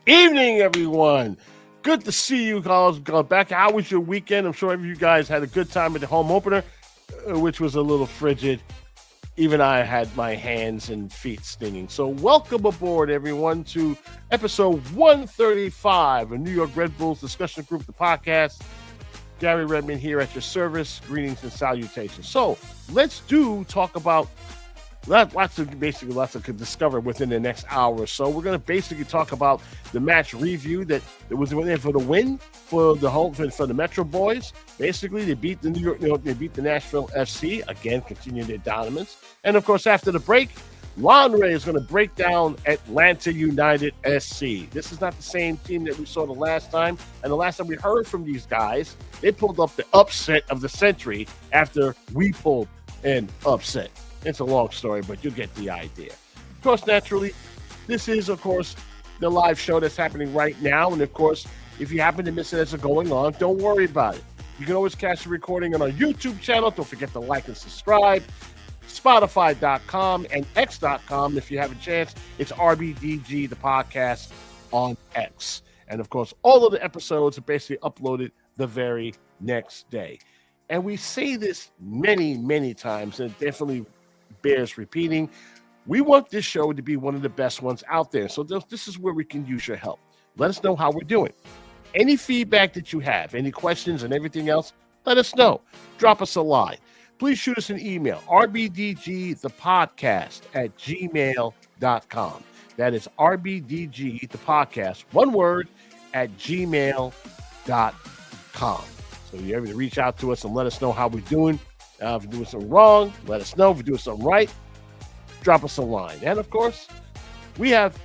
Evening, everyone. Good to see you guys back. How was your weekend? I'm sure every you guys had a good time at the home opener, which was a little frigid. Even I had my hands and feet stinging. So welcome aboard, everyone, to episode 135 of New York Red Bulls Discussion Group, the podcast. Garry Redmond here at your service. Greetings and salutations. So let's talk about lots to discover within the next hour or so. We're going to basically talk about the match review that was in for the win for the Metro Boys. Basically, they beat the Nashville SC again, continuing their dominance. And of course, after the break, Lanre is going to break down Atlanta United SC. This is not the same team that we saw the last time. And the last time we heard from these guys, they pulled up the upset of the century after we pulled an upset. It's a long story, but you'll get the idea. Of course, naturally, this is, of course, the live show that's happening right now. And, of course, if you happen to miss it as it's going on, don't worry about it. You can always catch the recording on our YouTube channel. Don't forget to like and subscribe. Spotify.com and X.com. If you have a chance, it's NYRBDG, the podcast on X. And, of course, all of the episodes are basically uploaded the very next day. And we say this many, many times, and it definitely bears repeating. We want this show to be one of the best ones out there. So this is where we can use your help. Let us know how we're doing. Any feedback that you have, any questions and everything else, let us know. Drop us a line. Please shoot us an email, rbdgthepodcast@gmail.com. That is rbdgthepodcast, one word, @gmail.com. So you're able to reach out to us and let us know how we're doing. If you're doing something wrong, let us know. If you're doing something right, drop us a line. And, of course, we have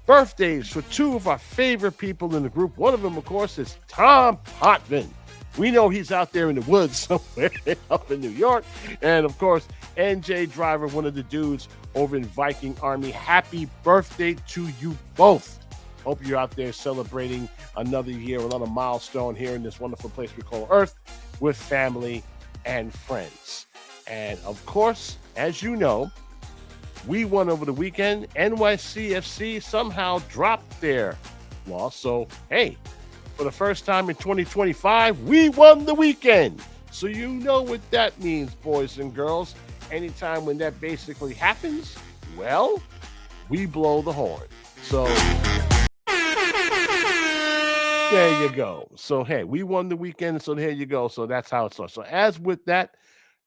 birthdays for two of our favorite people in the group. One of them, of course, is Tom Potvin. We know he's out there in the woods somewhere up in New York. And, of course, NJ Driver, one of the dudes over in Viking Army. Happy birthday to you both. Hope you're out there celebrating another year, another milestone here in this wonderful place we call Earth with family and friends. And of course, as you know, we won over the weekend. NYCFC somehow dropped their loss. So, hey, for the first time in 2025, we won the weekend. So you know what that means, boys and girls. Anytime when that basically happens, well, we blow the horn. So there you go. So, hey, we won the weekend, so there you go. So that's how it starts. So as with that,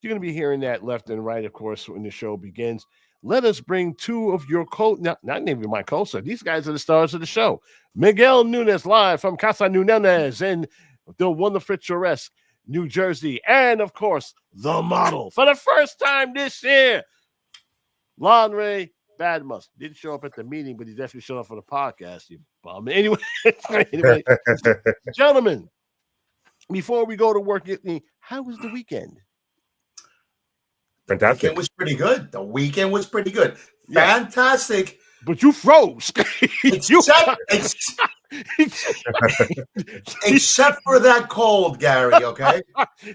you're going to be hearing that left and right, of course, when the show begins. Let us bring two of your not even my co-star. These guys are the stars of the show. Miguel Nunes, live from Casa Nunes in the wonderful picturesque New Jersey. And, of course, the model for the first time this year, Lanre Badmus. Didn't show up at the meeting, but he definitely showed up for the podcast, you bum. Anyway, gentlemen, before we go to work, how was the weekend? Fantastic. The weekend was pretty good. The weekend was pretty good. Fantastic. But you froze. Except for that cold, Garry, okay?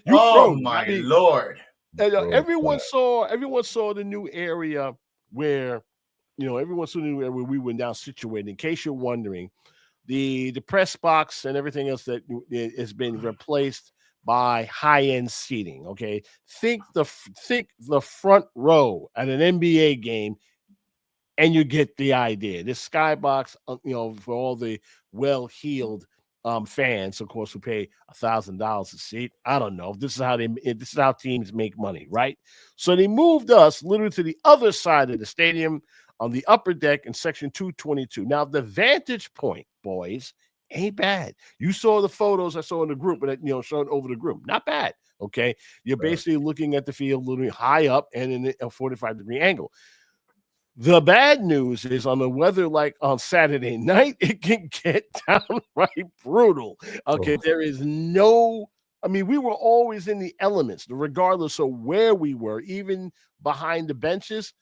Froze. My Lord. Everyone saw the new area where, where we were now situated. In case you're wondering, the press box and everything else that has been replaced by high-end seating. Okay, think the front row at an NBA game, and you get the idea. This skybox, for all the well-heeled fans, of course, who pay $1,000 a seat. I don't know. This is how teams make money, right? So they moved us literally to the other side of the stadium on the upper deck in section 222. Now the vantage point, boys, ain't bad. You saw the photos I saw in the group, but showed over the group. Not bad. Okay, you're basically looking at the field literally high up and in a 45-degree angle. The bad news is on the weather, like on Saturday night, it can get downright brutal. Okay, there is no. We were always in the elements, regardless of where we were, even behind the benches,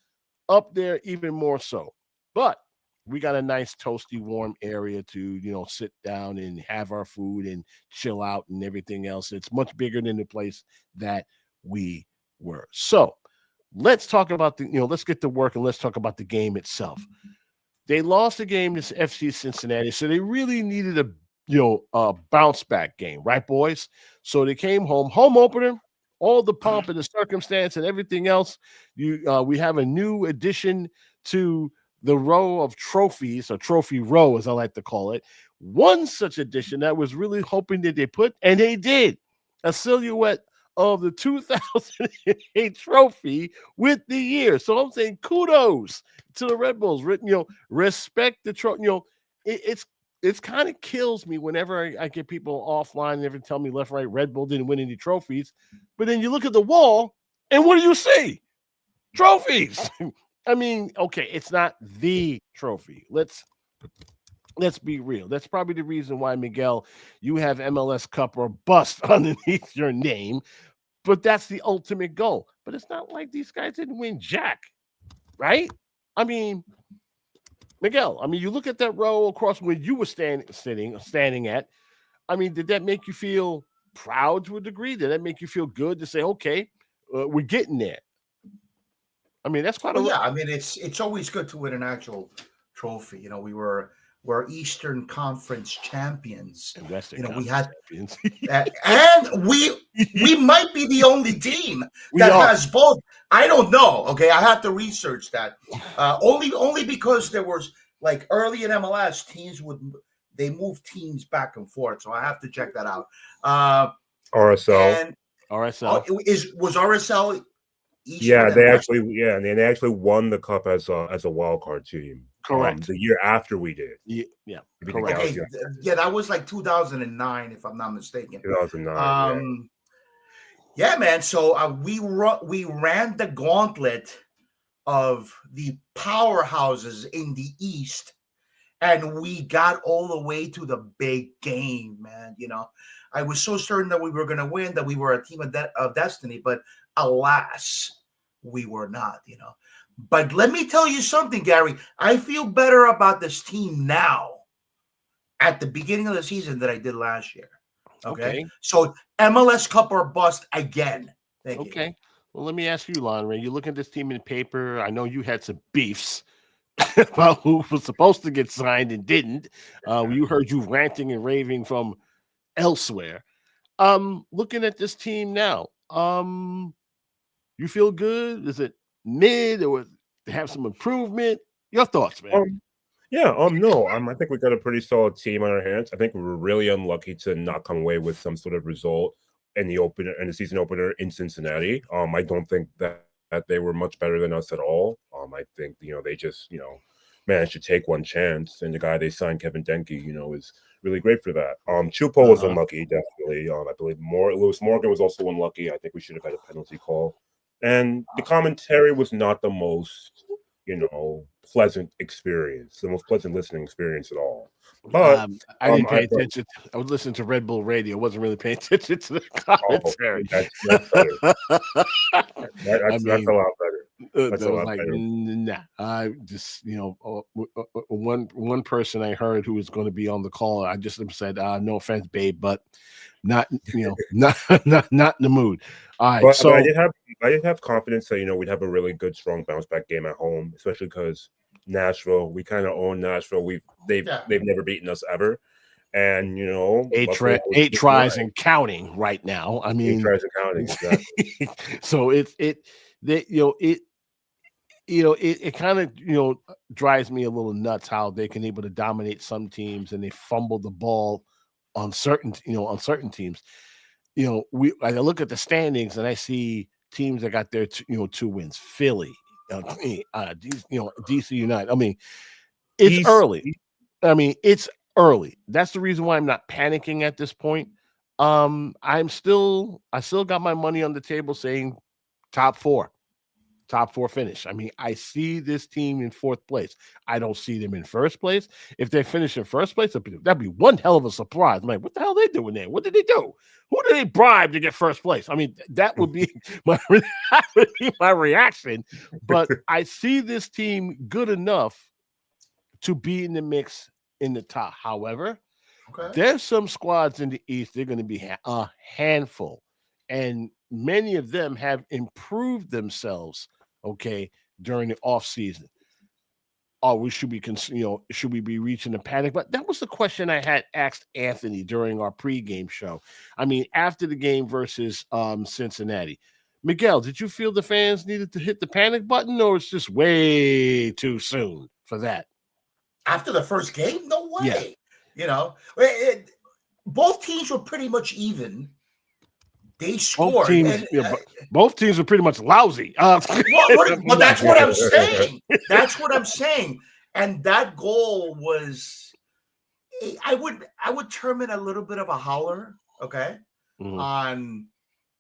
up there even more so. But we got a nice toasty warm area to sit down and have our food and chill out and everything else. It's much bigger than the place that we were. So let's talk about let's get to work and let's talk about the game itself. They lost the game to FC Cincinnati, so they really needed a bounce back game, right, boys? So they came home opener, all the pomp and the circumstance and everything else. We have a new addition to the row of trophies, or trophy row, as I like to call it. One such addition that was really hoping that they put, and they did, a silhouette of the 2008 trophy with the year. So I'm saying kudos to the Red Bulls. Respect the trophy. It's kind of kills me whenever I get people offline and ever tell me left, right, Red Bull didn't win any trophies. But then you look at the wall, and what do you see? Trophies. I mean, okay, it's not the trophy. Let's be real. That's probably the reason why, Miguel, you have MLS Cup or bust underneath your name. But that's the ultimate goal. But it's not like these guys didn't win jack, right? I mean, Miguel, you look at that row across where you were standing at. I mean, did that make you feel proud to a degree? Did that make you feel good to say, okay, we're getting there? I mean, that's quite yeah. I mean, it's always good to win an actual trophy. You know, we're Eastern Conference champions. And Western we Conference had champions. and we might be the only team that has both. I don't know. Okay, I have to research that. Only because there was, like, early in MLS, they move teams back and forth, so I have to check that out. RSL. And RSL was RSL. And they actually won the cup as a wild card team. Correct. The year after we did. Yeah. Correct. Okay. Yeah, that was like 2009, if I'm not mistaken. 2009. Yeah, man. So we ran the gauntlet of the powerhouses in the East, and we got all the way to the big game, man. I was so certain that we were going to win, that we were a team of destiny, but alas, we were not. But let me tell you something, Garry. I feel better about this team now at the beginning of the season than I did last year. Okay. So MLS Cup or bust again. Thank you. Well, let me ask you, Lanre. You look at this team in paper. I know you had some beefs about who was supposed to get signed and didn't. You heard you ranting and raving from elsewhere. Looking at this team now, you feel good? Is it mid, or have some improvement? Your thoughts, man. No. I think we got a pretty solid team on our hands. I think we were really unlucky to not come away with some sort of result in the season opener in Cincinnati. I don't think that they were much better than us at all. I think they just managed to take one chance, and the guy they signed, Kevin Denke, is really great for that. Chupo was unlucky, definitely. I believe Lewis Morgan was also unlucky. I think we should have had a penalty call. And the commentary was not the most, pleasant experience, the most pleasant listening experience at all. But I didn't pay attention. I was listening to Red Bull Radio. I wasn't really paying attention to the commentary. That's better. That's a lot better. That's a lot better. Nah. I just, one person I heard who was going to be on the call, I just said, no offense, babe, but not in the mood. All right. But I did have confidence that we'd have a really good, strong bounce back game at home, especially because Nashville, we kind of own Nashville. They've never beaten us ever, and eight tries and counting right now. I mean, 8 tries and counting. Exactly. So it kind of drives me a little nuts how they can able to dominate some teams and they fumble the ball on certain teams. I look at the standings and I see teams that got their 2 wins. Philly, DC United. I mean, it's early. It's early. That's the reason why I'm not panicking at this point. I still got my money on the table saying top 4 finish. I see this team in 4th place. I don't see them in 1st place. If they finish in 1st place, that'd be one hell of a surprise. I'm like, what the hell are they doing there? What did they do? Who did they bribe to get 1st place? That would be my reaction. But I see this team good enough to be in the mix in the top. However, there's some squads in the East. They're going to be a handful, and many of them have improved themselves. During the off season. we should be, should we be reaching a panic? But that was the question I had asked Anthony during our pregame show. I mean, after the game versus Cincinnati. Miguel, did you feel the fans needed to hit the panic button, or it's just way too soon for that? After the first game? No way. Yeah. You know, both teams were pretty much even. They scored. Both teams were pretty much lousy. But that's what I'm saying. That's what I'm saying. And that goal was, I would term it a little bit of a holler, okay, on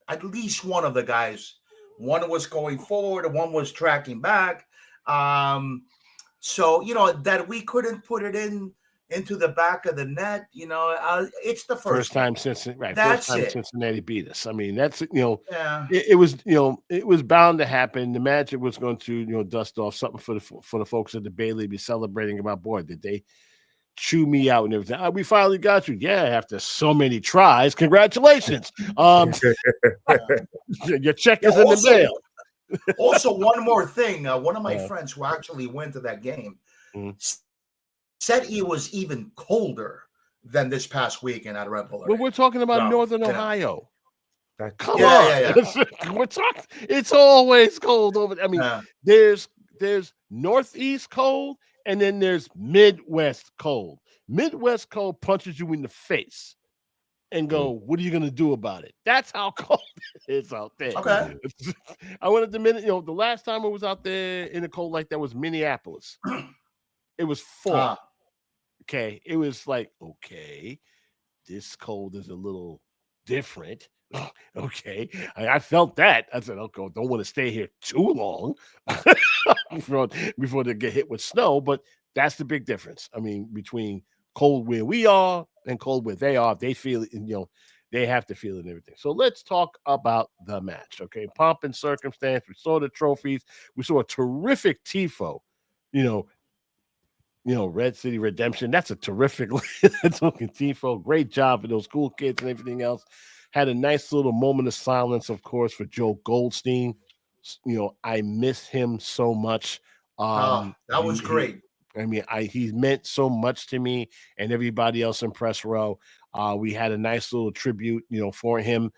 at least one of the guys. One was going forward, and one was tracking back. So, that we couldn't put it into the back of the net, it's the first time since Cincinnati beat us. I mean, that's it was bound to happen. The Magic was going to dust off something for the folks at the Bailey be celebrating about. Boy, did they chew me out and everything. We finally got you. Yeah, after so many tries, congratulations. Your check is in the mail. Also, one more thing. One of my friends who actually went to that game said it was even colder than this past weekend at Red Bull. Well, we're talking about Northern Ohio. Come on. We're talking. It's always cold over there. I mean, there's Northeast cold, and then there's Midwest cold. Midwest cold punches you in the face and go, what are you going to do about it? That's how cold it is out there. Okay. I went at the last time I was out there in the cold like that was Minneapolis. It was fall. Okay. It was like, okay, this cold is a little different. Okay. I felt that. I said, okay, don't want to stay here too long before they get hit with snow. But that's the big difference. I mean, between cold where we are and cold where they are, they feel it, they have to feel it and everything. So let's talk about the match. Okay. Pomp and circumstance. We saw the trophies. We saw a terrific tifo, Red City Redemption. That's a terrific talking tifo. Great job for those cool kids and everything else. Had a nice little moment of silence, of course, for Joe Goldstein. I miss him so much. That was great. He's meant so much to me and everybody else in press row. We had a nice little tribute, for him.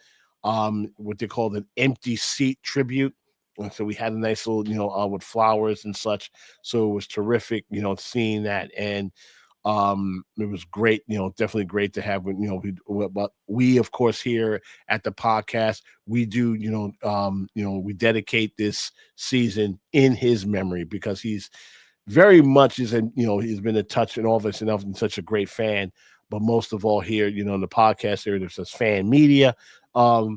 What they call an empty seat tribute. And so we had a nice little, with flowers and such. So it was terrific, seeing that. And it was great, definitely great to have, but we, of course, here at the podcast, we do, we dedicate this season in his memory because he's very much he's been a touch and all of us and such a great fan. But most of all here, in the podcast here, there's this fan media.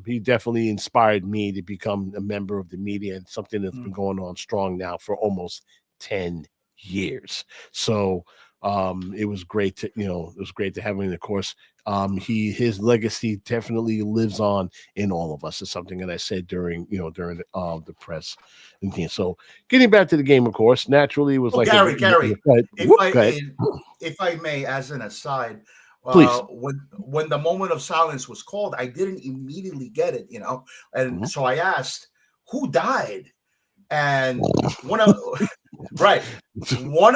He definitely inspired me to become a member of the media, and something that's been going on strong now for almost 10 years. So it was great to, have him. And of course, his legacy definitely lives on in all of us. It's something that I said during the press. And so getting back to the game, of course, naturally it was Garry, if I may, as an aside, please. When the moment of silence was called, I didn't immediately get it, and so I asked, who died? And one of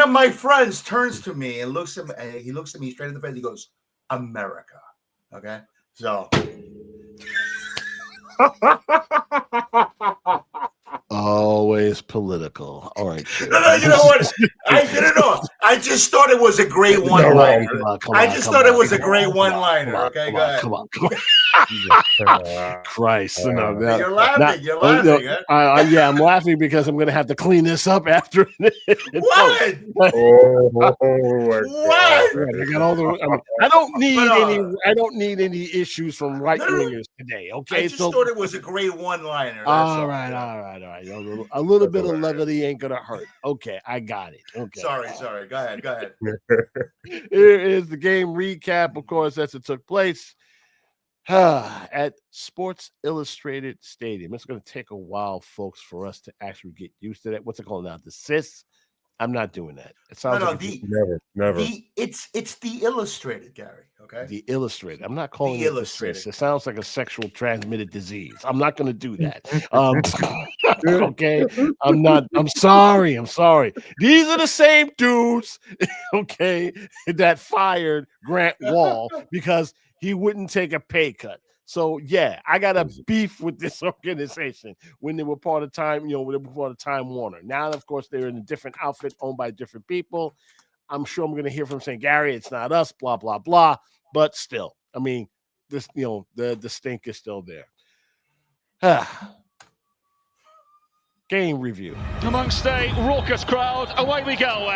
my friends turns to me and looks at me, and he looks at me straight in the face. He goes, America. Okay. So always political. All right. No, you know what? I didn't know. I just thought it was a great one-liner. It was a great one-liner. Okay, go ahead. Come on. Christ. You're laughing. You're laughing. Yeah, I'm laughing because I'm going to have to clean this up after. What? What? I got all I don't need any issues from right wingers today. Okay, I just thought it was a great one-liner. All right. A little bit of levity ain't gonna hurt. Okay, I got it. Okay. Sorry. Go ahead. Here is the game recap, of course, as it took place at Sports Illustrated Stadium. It's going to take a while, folks, for us to actually get used to that. What's it called now? The CIS? I'm not doing that. It sounds never. It's the Illustrated, Garry. Okay. The Illustrated. I'm not calling it Illustrated. It sounds like a sexual transmitted disease. I'm not going to do that. Okay, I'm sorry. These are the same dudes, okay, that fired Grant Wall because he wouldn't take a pay cut. So yeah, I got a beef with this organization when they were part of Time, when they were part of Time Warner. Now, of course, they're in a different outfit owned by different people. I'm sure I'm going to hear from saying, Garry, it's not us, blah, blah, blah. But still, I mean, this, the stink is still there. Game review. Amongst a raucous crowd, away we go.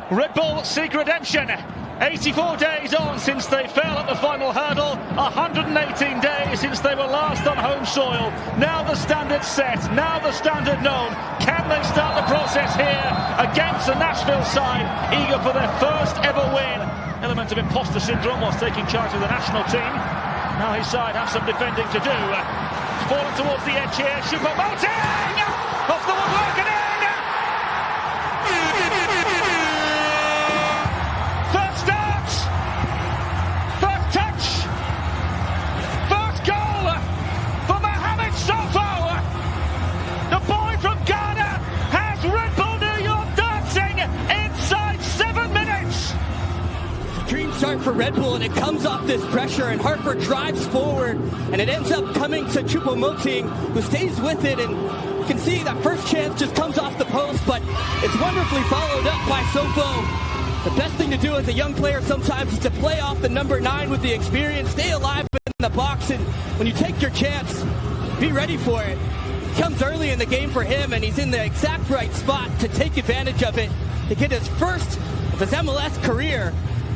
Red Bull seek redemption. 84 days on since they fell at the final hurdle. 118 days since they were last on home soil. Now the standard set, now the standard known. Can they start the process here against the Nashville side, eager for their first ever win? Element of imposter syndrome whilst taking charge of the national team. Now his side have some defending to do. Falling towards the edge here, Choupo-Moting! Off the woodwork and in! First start! First touch! First goal for Mohamed Sofo! The boy from Ghana has Red Bull New York dancing inside 7 minutes! Dream start for Red Bull, and it comes off this pressure, and Harper drives forward, and it ends up coming to Choupo-Moting, who stays with it, and you can see that first chance just comes off the post, but it's wonderfully followed up by Sofo. The best thing to do as a young player sometimes is to play off the number 9 with the experience, stay alive in the box, and when you take your chance, be ready for it. It comes early in the game for him, and he's in the exact right spot to take advantage of it, to get his first of his MLS career.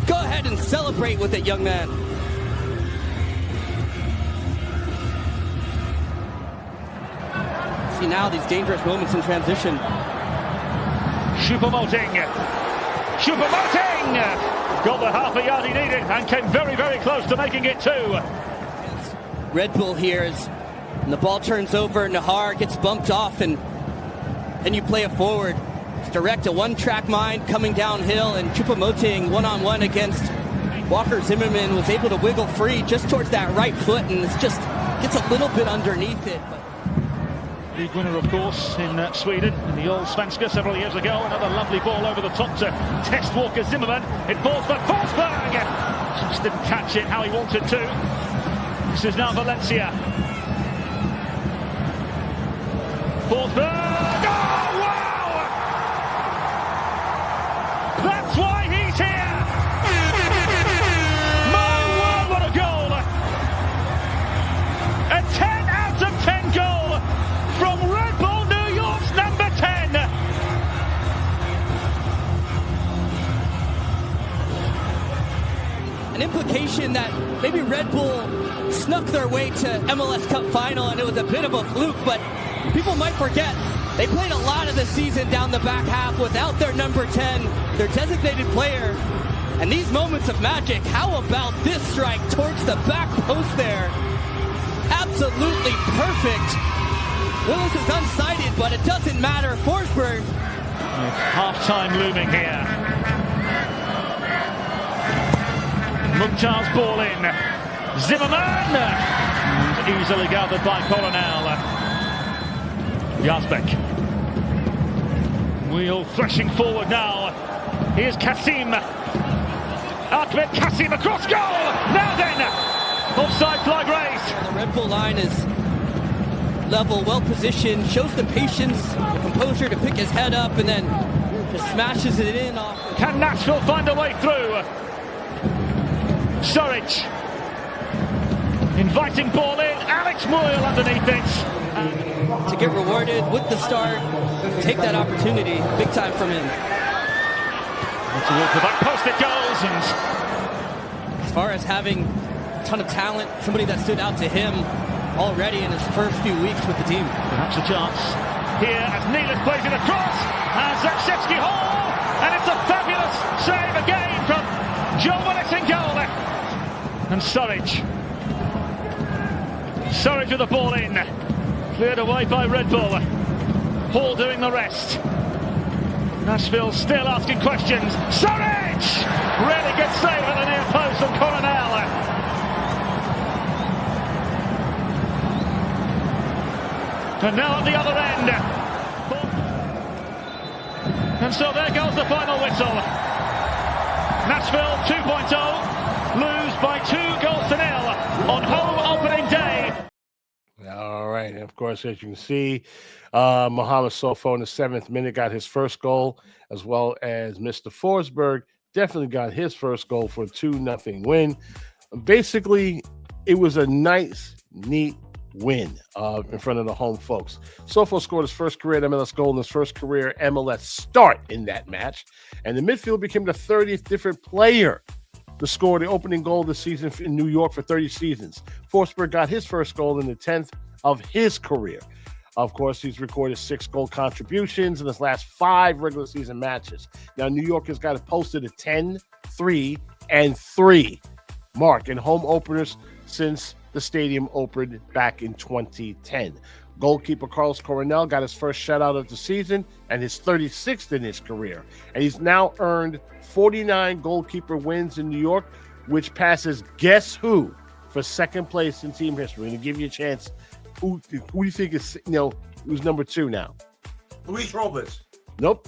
Go ahead and celebrate with it, young man. See now these dangerous moments in transition. Choupo-Moting got the half a yard he needed and came very, very close to making it 2. Red Bull here is, and the ball turns over, Nahar gets bumped off, and then you play it forward. It's direct, a one-track mind coming downhill, and Choupo-Moting one-on-one against Walker Zimmerman was able to wiggle free just towards that right foot, and it's just gets a little bit underneath it. League winner, of course, in Sweden, in the old Svenska several years ago. Another lovely ball over the top to test Walker Zimmerman. It falls for Forsberg. Just didn't catch it how he wanted to. This is now Valencia. Forsberg. Oh, wow! That's why he's here! My word, what a goal! A 10 out of 10 goal from Red Bull New York's number 10. An implication that maybe Red Bull snuck their way to MLS Cup final, and it was a bit of a fluke, but people might forget they played a lot of the season down the back half without their number 10, their designated player. And these moments of magic, how about this strike towards the back post there? Absolutely perfect. Willis is unsighted, but it doesn't matter. Forsberg. Half-time looming here. Mukhtar's ball in. Zimmerman! And easily gathered by Coronel. Yazbek. Wheel threshing forward now. Here's Kasim. Ahmed Kasim across goal! Now then! Offside flag raised. The Red Bull line is level, well positioned, shows the patience, the composure to pick his head up, and then just smashes it in off. Can Nashville find a way through? Surridge. Inviting ball in. Alex Moyle underneath it. To get rewarded with the start, take that opportunity. Big time from him. Towards the back post it goes. And as far as having a ton of talent, somebody that stood out to him already in his first few weeks with the team. Perhaps a chance here as Nealis plays it across, and Zakshevsky Hall, and it's a fabulous save again from Joe Willis in goal. And Surridge with the ball in, cleared away by Red Bull. Hall doing the rest. Nashville still asking questions. Surridge! Really good save at the near post from Coronel. And now at the other end. And so there goes the final whistle. Nashville 2.0 lose by 2-0 on home opening day. All right. And of course, as you can see, Mohamed Sofo in the 7th minute got his first goal, as well as Mr. Forsberg definitely got his first goal for a 2-0 win. Basically, it was a nice, neat win in front of the home folks. Sofo scored his first career MLS goal and his first career MLS start in that match. And the midfield became the 30th different player to score the opening goal this season in New York for 30 seasons. Forsberg got his first goal in the 10th of his career. Of course, he's recorded 6 goal contributions in his last 5 regular season matches. Now, New York has got it posted a 10, 3, and 3 mark in home openers since the stadium opened back in 2010. Goalkeeper Carlos Coronel got his first shutout of the season and his 36th in his career. And he's now earned 49 goalkeeper wins in New York, which passes guess who for second place in team history. And to give you a chance, who do you think is, who's number 2 now? Luis Robles. Nope.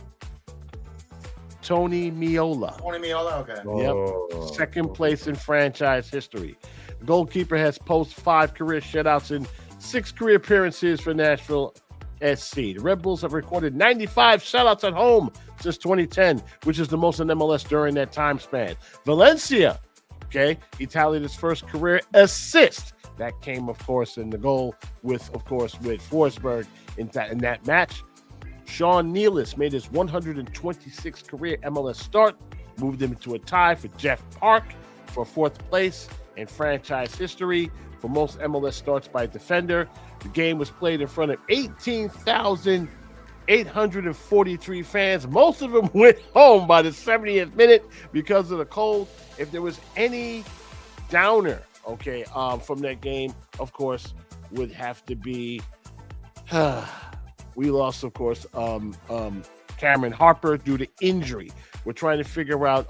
Tony Miola. Tony Miola, okay. Yep. Second place in franchise history. The goalkeeper has posted 5 career shutouts in 6 career appearances for Nashville SC. The Red Bulls have recorded 95 shutouts at home since 2010, which is the most in MLS during that time span. Valencia, he tallied his first career assist. That came, of course, in the goal with Forsberg in that match. Sean Nealis made his 126th career MLS start, moved him into a tie for Jeff Park for 4th place in franchise history for most MLS starts by a defender. The game was played in front of 18,843 fans. Most of them went home by the 70th minute because of the cold. If there was any downer, from that game, of course, would have to be we lost, of course, Cameron Harper due to injury. We're trying to figure out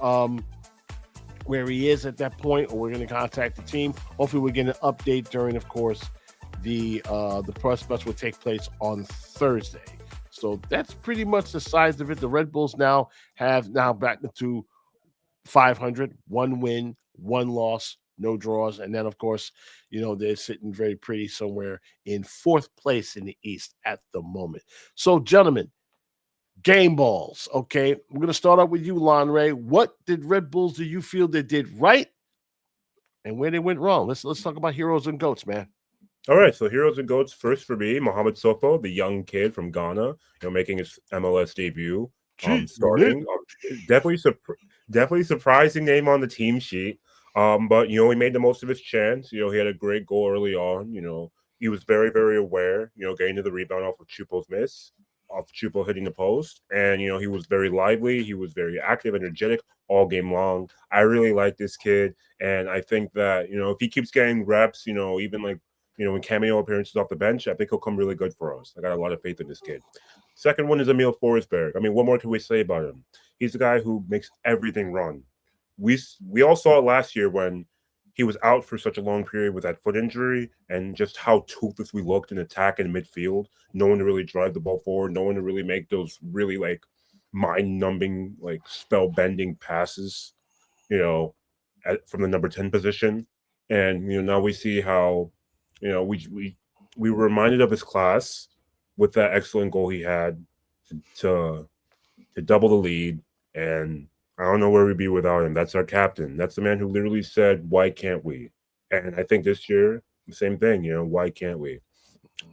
where he is at that point, or we're going to contact the team. Hopefully, we'll get an update during, of course, the press box will take place on Thursday. So that's pretty much the size of it. The Red Bulls have back to 500, 1 win, 1 loss, no draws. And then, of course, they're sitting very pretty somewhere in 4th place in the East at the moment. So, gentlemen, game balls, okay? We're going to start out with you, Lanre. What did Red Bulls do you feel they did right and where they went wrong? Let's talk about heroes and goats, man. All right, so heroes and goats first for me, Mohamed Sofo, the young kid from Ghana, making his MLS debut, starting. Definitely surprising name on the team sheet. But he made the most of his chance. He had a great goal early on. He was very, very aware, getting to the rebound off of Chupo's miss, off Chupo hitting the post. And, he was very lively. He was very active, energetic all game long. I really like this kid. And I think that, if he keeps getting reps, even in cameo appearances off the bench, I think he'll come really good for us. I got a lot of faith in this kid. Second one is Emil Forsberg. What more can we say about him? He's the guy who makes everything run. We all saw it last year when he was out for such a long period with that foot injury, and just how toothless we looked in attack and midfield. No one to really drive the ball forward. No one to really make those really mind-numbing, spell-bending passes, from the number 10 position. And now we see how, we were reminded of his class with that excellent goal he had to double the lead. And I don't know where we'd be without him. That's our captain. That's the man who literally said, "Why can't we?" And I think this year, the same thing. Why can't we?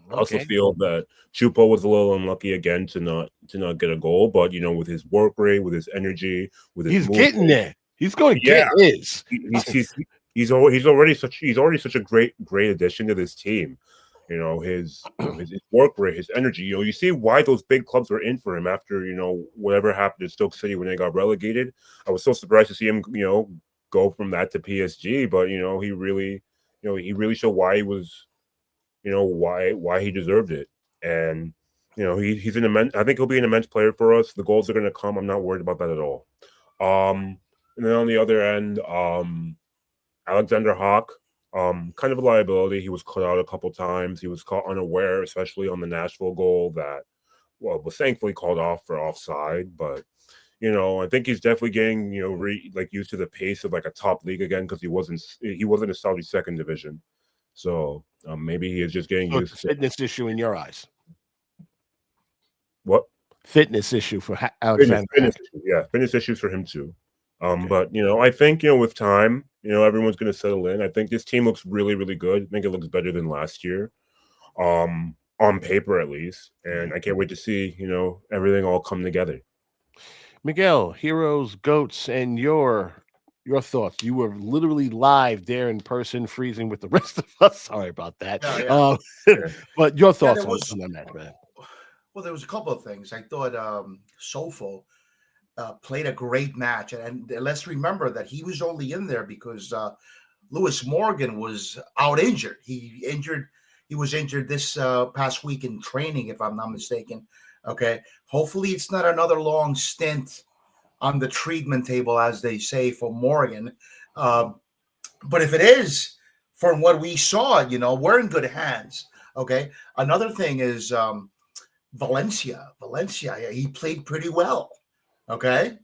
I also feel that Chupo was a little unlucky again to not get a goal, but with his work rate, with his energy, with his getting there. He's going to get his. He's already such a great addition to this team. His work rate, his energy. You see why those big clubs were in for him after whatever happened in Stoke City when they got relegated. I was so surprised to see him go from that to PSG, but he really showed why he was why he deserved it. And he's an immense. I think he'll be an immense player for us. The goals are going to come. I'm not worried about that at all. And then on the other end, Alexander Hawk, Kind of a liability. He was cut out a couple times. He was caught unaware, especially on the Nashville goal that, well, was thankfully called off for offside. But, I think he's definitely getting, used to the pace of like a top league again, because he wasn't a Saudi second division. So maybe he is just getting used to fitness issue in your eyes. What? Fitness issue for Alexander. Fitness issues for him too. But I think with time, everyone's going to settle in. I think this team looks really, really good. I think it looks better than last year, on paper at least. And I can't wait to see everything all come together. Miguel, heroes, goats, and your thoughts. You were literally live there in person, freezing with the rest of us. Sorry about that. But your thoughts on that, man. Well, there was a couple of things. I thought Sofo played a great match, and let's remember that he was only in there because Lewis Morgan was out injured. He was injured this past week in training, if I'm not mistaken. Okay, hopefully it's not another long stint on the treatment table, as they say, for Morgan. But if it is, from what we saw, we're in good hands. Okay, another thing is Valencia, he played pretty well. Okay,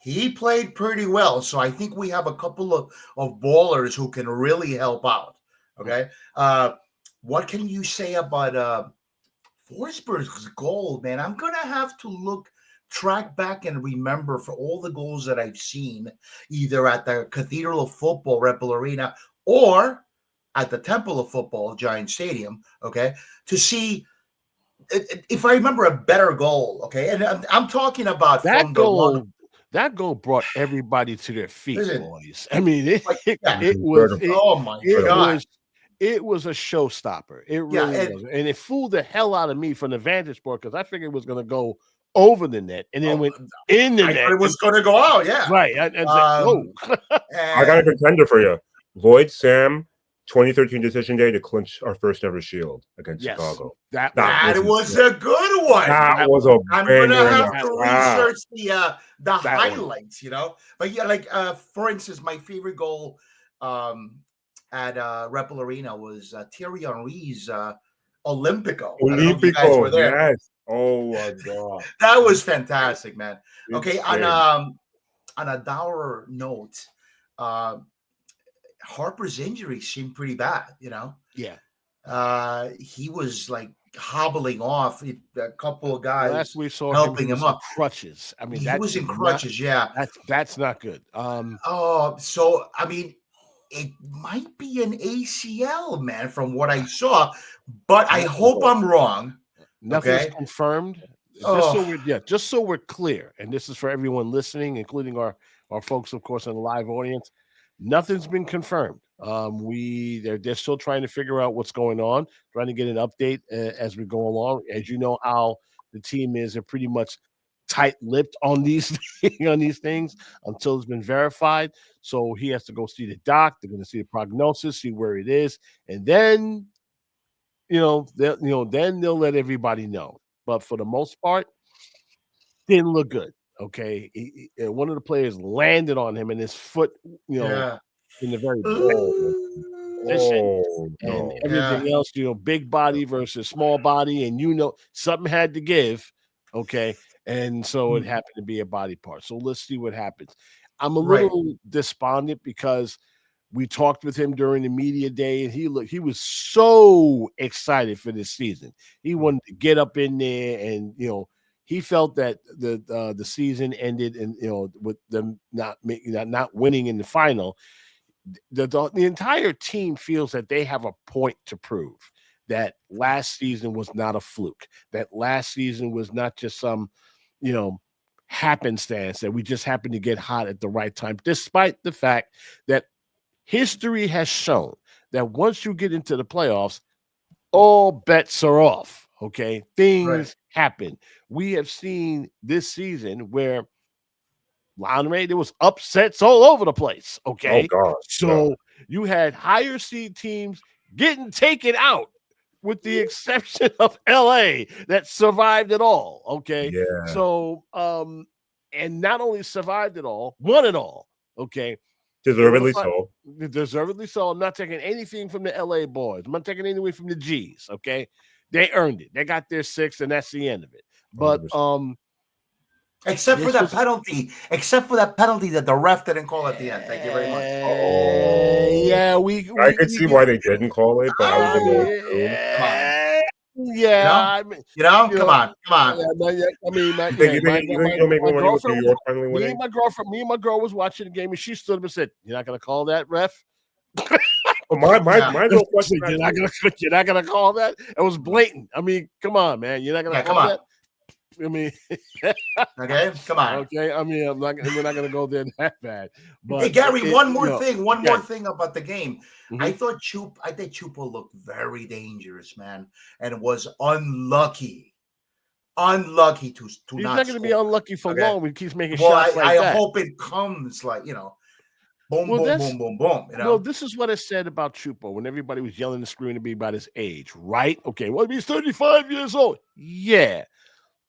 he played pretty well. So I think we have a couple of ballers who can really help out. Okay, what can you say about Forsberg's goal, man? I'm gonna have to track back and remember for all the goals that I've seen, either at the Cathedral of Football, Red Bull Arena, or at the Temple of Football, Giant Stadium. Okay, to see if I remember a better goal. Okay, and I'm talking about that goal. That goal brought everybody to their feet, boys. I mean, it was. Oh my God! It was a showstopper. It really was, and it fooled the hell out of me from the vantage point, because I figured it was going to go over the net, and then went in the net. It was going to go out, yeah. Right. I got a contender for you, Lloyd Sam. 2013 decision day to clinch our first ever Shield against Chicago. That was a good one. That was a. I'm gonna have to research the highlights, But yeah, for instance, my favorite goal at Red Bull Arena was Thierry Henry's Olympico. I don't know if you guys were there. Yes. Oh my God. That was fantastic, man. Okay, on a dour note, Harper's injury seemed pretty bad, Yeah. He was like hobbling off. A couple of guys last we saw helping him up. Crutches. I mean, he was in crutches. That's not good. So I mean, it might be an ACL, man, from what I saw, but I hope I'm wrong. Nothing's confirmed. Just so we're clear, and this is for everyone listening, including our folks, of course, in the live audience. Nothing's been confirmed. They're still trying to figure out what's going on, trying to get an update as we go along. As you know, how the team is, they're pretty much tight-lipped on these things until it's been verified. So he has to go see the doc. They're going to see the prognosis, see where it is, and then then they'll let everybody know. But for the most part, didn't look good. Okay, one of the players landed on him, and his foot, in the very position, and everything else, big body versus small body, and something had to give. Okay, and so it happened to be a body part. So let's see what happens. I'm a little despondent because we talked with him during the media day, and he was so excited for this season. He wanted to get up in there, and he felt that the season ended, and with them not winning in the final. The entire team feels that they have a point to prove, that last season was not a fluke, that last season was not just some happenstance, that we just happened to get hot at the right time, despite the fact that history has shown that once you get into the playoffs, all bets are off. Okay, things happen. We have seen this season where Lanre, there was upsets all over the place. Okay, so you had higher seed teams getting taken out, with the exception of LA that survived it all. Okay, so and not only survived it all, won it all. Okay, Deservedly so. Deservedly so. I'm not taking anything from the LA boys. I'm not taking anything from the G's. Okay, they earned it. They got their 6, and that's the end of it. But 100%. Except for that penalty. Except for that penalty that the ref didn't call at the end. Thank you very much. Yeah, I could see why they didn't call it, but I was in the yeah, come on. Me and my girl was watching the game, and she stood up and said, "You're not gonna call that, ref?" My real question: You're not gonna call that? It was blatant. I mean, come on, man. You're not gonna call that? I mean, okay, come on. Okay, I mean, we're not gonna go there that bad. But hey, Garry, one more thing about the game. Mm-hmm. I think Chupo looked very dangerous, man, and was unlucky to He's not. Not going to be unlucky for long. He keeps making shots like that. I hope it comes like boom, boom. Well, this is what I said about Chupo when everybody was yelling and screaming to me about his age, right? Okay, well, he's 35 years old. Yeah.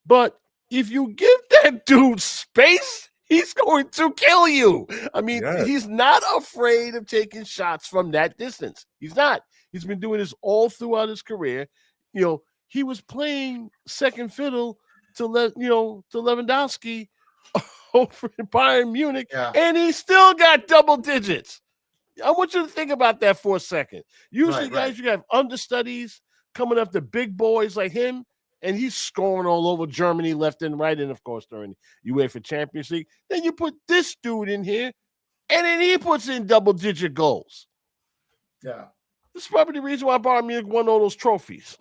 But if you give that dude space, he's going to kill you. I mean, He's not afraid of taking shots from that distance. He's not. He's been doing this all throughout his career. He was playing second fiddle to Lewandowski over in Bayern Munich, and he still got double digits. I want you to think about that for a second. Usually, guys, you have understudies coming up to big boys like him, and he's scoring all over Germany left and right. And, of course, during UEFA Champions League. Then you put this dude in here, and then he puts in double-digit goals. Yeah. This is probably the reason why Bayern Munich won all those trophies.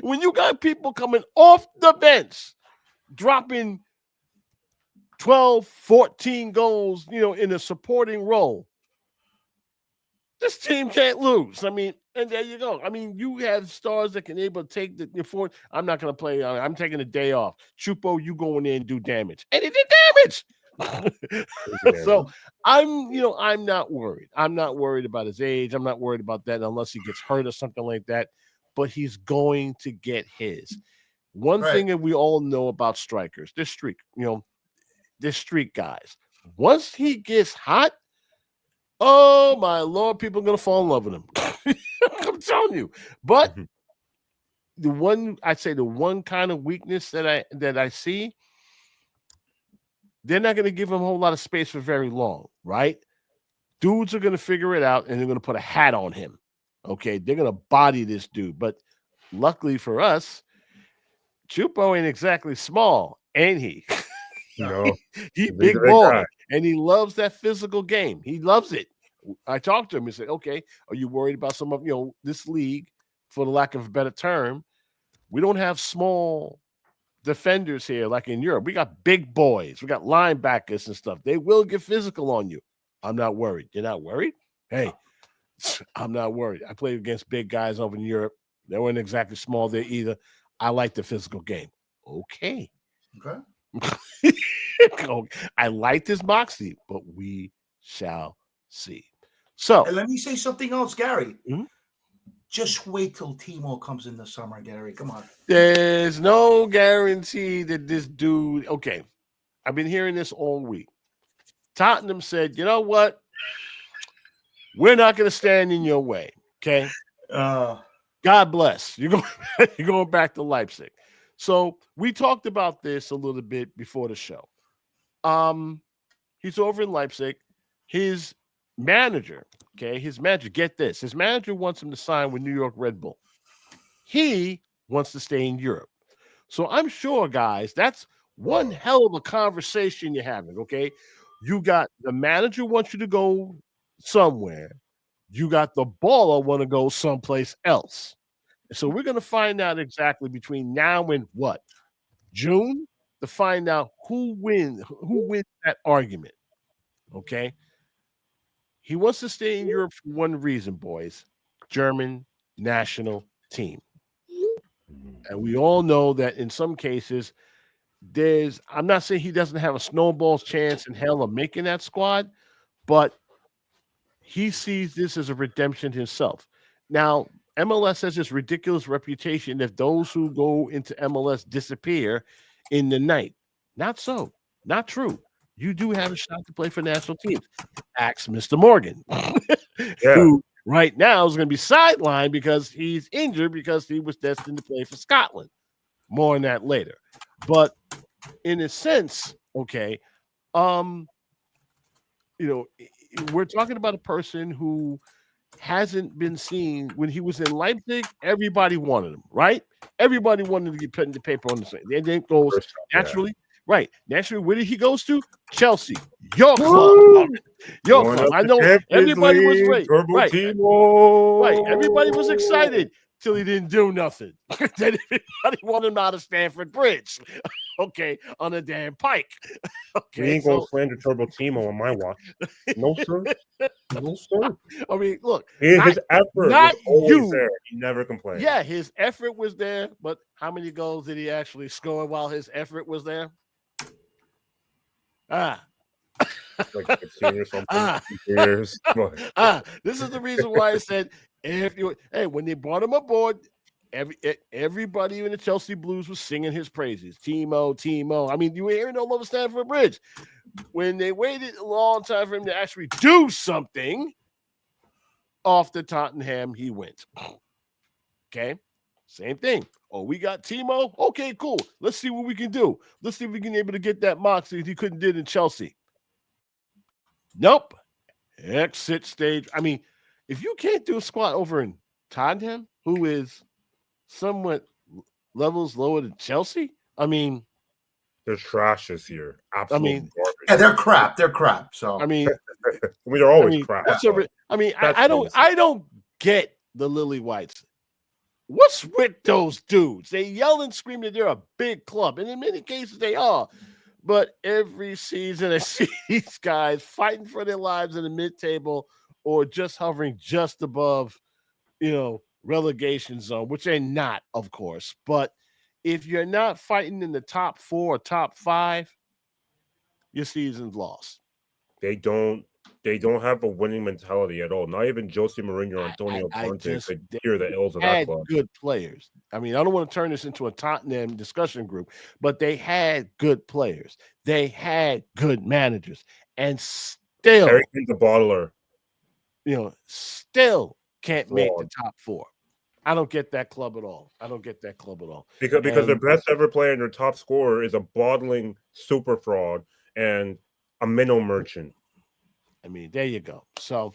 When you got people coming off the bench, dropping 12, 14 goals, in a supporting role, this team can't lose. I mean, and there you go. I mean, you have stars that can able to take the forward. I'm not going to play. I'm taking a day off. Chupo, you go in there and do damage. And he did damage. So I'm not worried. I'm not worried about his age. I'm not worried about that unless he gets hurt or something like that. But he's going to get his. One thing that we all know about strikers, they're streak guys. Once he gets hot, oh my Lord, people are gonna fall in love with him. I'm telling you. But the one kind of weakness that I see, they're not gonna give him a whole lot of space for very long, right? Dudes are gonna figure it out and they're gonna put a hat on him. Okay, they're gonna body this dude. But luckily for us, Chupo ain't exactly small, ain't he? No, he's big boy, and he loves that physical game. He loves it. I talked to him and said, "Okay, are you worried about some of this league? For the lack of a better term, we don't have small defenders here like in Europe. We got big boys. We got linebackers and stuff. They will get physical on you. I'm not worried. You're not worried? Hey, I'm not worried. I played against big guys over in Europe. They weren't exactly small there either. I like the physical game. Okay." I like this moxie, but we shall see. So, and let me say something else, Garry. Mm-hmm. Just wait till Timo comes in the summer, Garry. Come on. There's no guarantee that this dude. Okay, I've been hearing this all week. Tottenham said, "You know what? We're not going to stand in your way." Okay. God bless. You're going back to Leipzig. So we talked about this a little bit before the show. He's over in Leipzig. His manager, get this. His manager wants him to sign with New York Red Bull. He wants to stay in Europe. So I'm sure, guys, that's one hell of a conversation you're having, okay? You got the manager wants you to go somewhere. You got the baller want to go someplace else. So we're going to find out exactly between now and what? June to find out who wins that argument. Okay. He wants to stay in Europe for one reason, boys. German national team. And we all know that in some cases, I'm not saying he doesn't have a snowball's chance in hell of making that squad, but he sees this as a redemption himself. Now, MLS has this ridiculous reputation that those who go into MLS disappear in the night. Not so. Not true. you do have a shot to play for national teams. Ask Mr. Morgan, Yeah. who right now is going to be sidelined because he's injured because he was destined to play for Scotland. More on that later. But in a sense, okay, we're talking about a person who hasn't been seen. When he was in Leipzig, everybody wanted him, right? Everybody wanted to get put in the paper on the same. Then it goes naturally, right? Naturally, where did he goes to? Chelsea, your club, your club. I know everybody was great, right? Right, everybody was excited till he didn't do nothing. Then everybody wanted him out of Stamford Bridge, okay, on a damn pike. Okay, we ain't gonna slander Turbo Timo on my watch. No sir, no sir. I mean, look, his effort not was always you. there. He never complained. Yeah, his effort was there, but how many goals did he actually score while his effort was there? Like 15 or something. Years. This is the reason why I said when they brought him aboard, everybody in the Chelsea Blues was singing his praises. Timo. I mean, you were hearing all over Stamford Bridge. When they waited a long time for him to actually do something, off to Tottenham he went. Okay, same thing. Oh, we got Timo. Okay, cool. Let's see what we can do. Let's see if we can be able to get that moxie he couldn't do in Chelsea. Nope. Exit stage. I mean, if you can't do a squat over in Tottenham, who is somewhat levels lower than Chelsea, I mean, they're trash this year. Absolutely garbage. Yeah, they're crap. They're crap. So I mean, they're always crap. I don't get the Lily Whites. What's with those dudes? They yell and scream that they're a big club, and in many cases they are. But every season I see these guys fighting for their lives in the mid-table or just hovering just above, relegation zone, which they're not, of course. But if you're not fighting in the top 4 or top 5, your season's lost. They don't have a winning mentality at all. Not even Jose Mourinho or Antonio Conte could hear the ills of that club. Good players. I mean, I don't want to turn this into a Tottenham discussion group, but they had good players. They had good managers, and still, Harrington the bottler, still can't make the top 4. I don't get that club at all. Because their best ever player and their top scorer is a bottling super fraud and a minnow merchant. I mean, there you go. So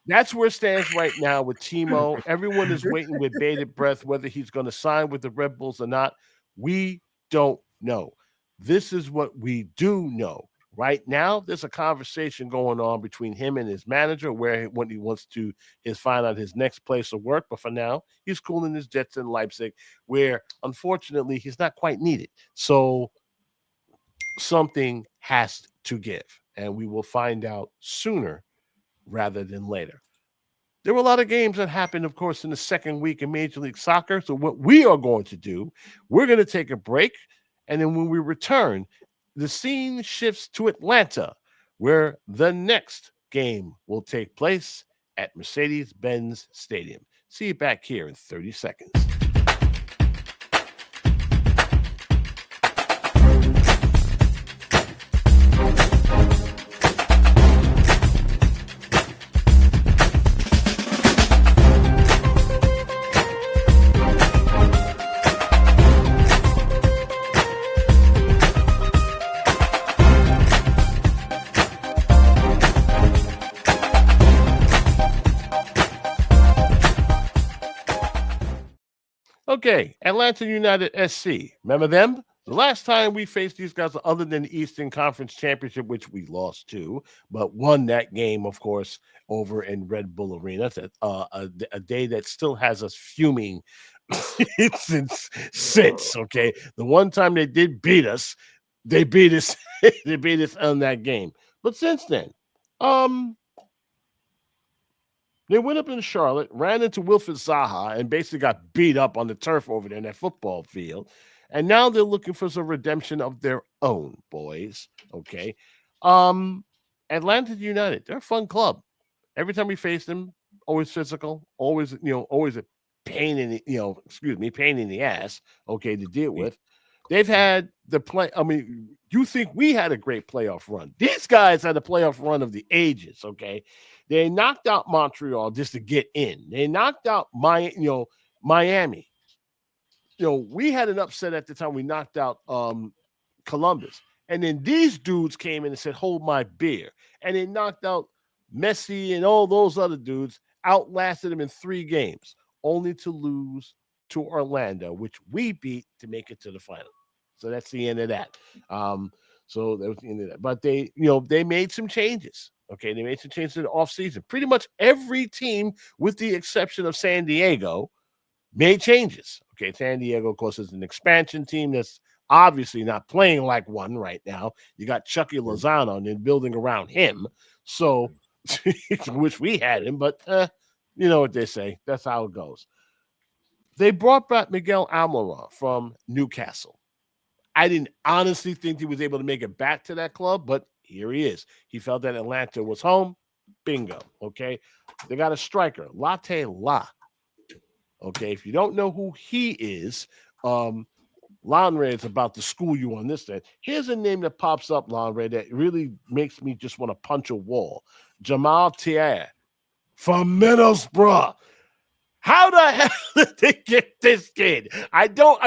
that's where it stands right now with Timo. Everyone is waiting with bated breath whether he's going to sign with the Red Bulls or not. We don't know. This is what we do know. Right now, there's a conversation going on between him and his manager when he wants to find out his next place of work. But for now, he's cooling his jets in Leipzig, where unfortunately he's not quite needed. So something has to give. And we will find out sooner rather than later. There were a lot of games that happened, of course, in the second week of Major League Soccer. So what we are going to do, we're going to take a break. And then when we return, the scene shifts to Atlanta, where the next game will take place at Mercedes-Benz Stadium. See you back here in 30 seconds. Okay, Atlanta United SC. Remember them? The last time we faced these guys, other than the Eastern Conference Championship, which we lost to, but won that game, of course, over in Red Bull Arena. That's a day that still has us fuming since. Okay, the one time they did beat us, they beat us on that game. But since then, they went up in Charlotte, ran into Wilfried Zaha, and basically got beat up on the turf over there in that football field. And now they're looking for some redemption of their own, boys. Okay. Atlanta United, they're a fun club. Every time we face them, always physical, always a pain in the, pain in the ass, okay, to deal with. They've had the play. I mean, you think we had a great playoff run? These guys had a playoff run of the ages. Okay, they knocked out Montreal just to get in. They knocked out Miami. We had an upset at the time. We knocked out Columbus, and then these dudes came in and said, "Hold my beer," and they knocked out Messi and all those other dudes. Outlasted them in 3 games, only to lose to Orlando, which we beat to make it to the final. So that's the end of that. So that was the end of that. But they made some changes. Okay, they made some changes in the offseason. Pretty much every team, with the exception of San Diego, made changes. Okay, San Diego, of course, is an expansion team that's obviously not playing like one right now. You got Chucky Lozano and then building around him. So, which we had him, but you know what they say. That's how it goes. They brought back Miguel Almiron from Newcastle. I didn't honestly think he was able to make it back to that club, but here he is. He felt that Atlanta was home. Bingo. Okay. They got a striker, Latte La. Okay. If you don't know who he is, Lanre is about to school you on this thing. Here's a name that pops up, Lanre, that really makes me just want to punch a wall. Jamal Thier from Middlesbrough. How the hell did they get this kid? I don't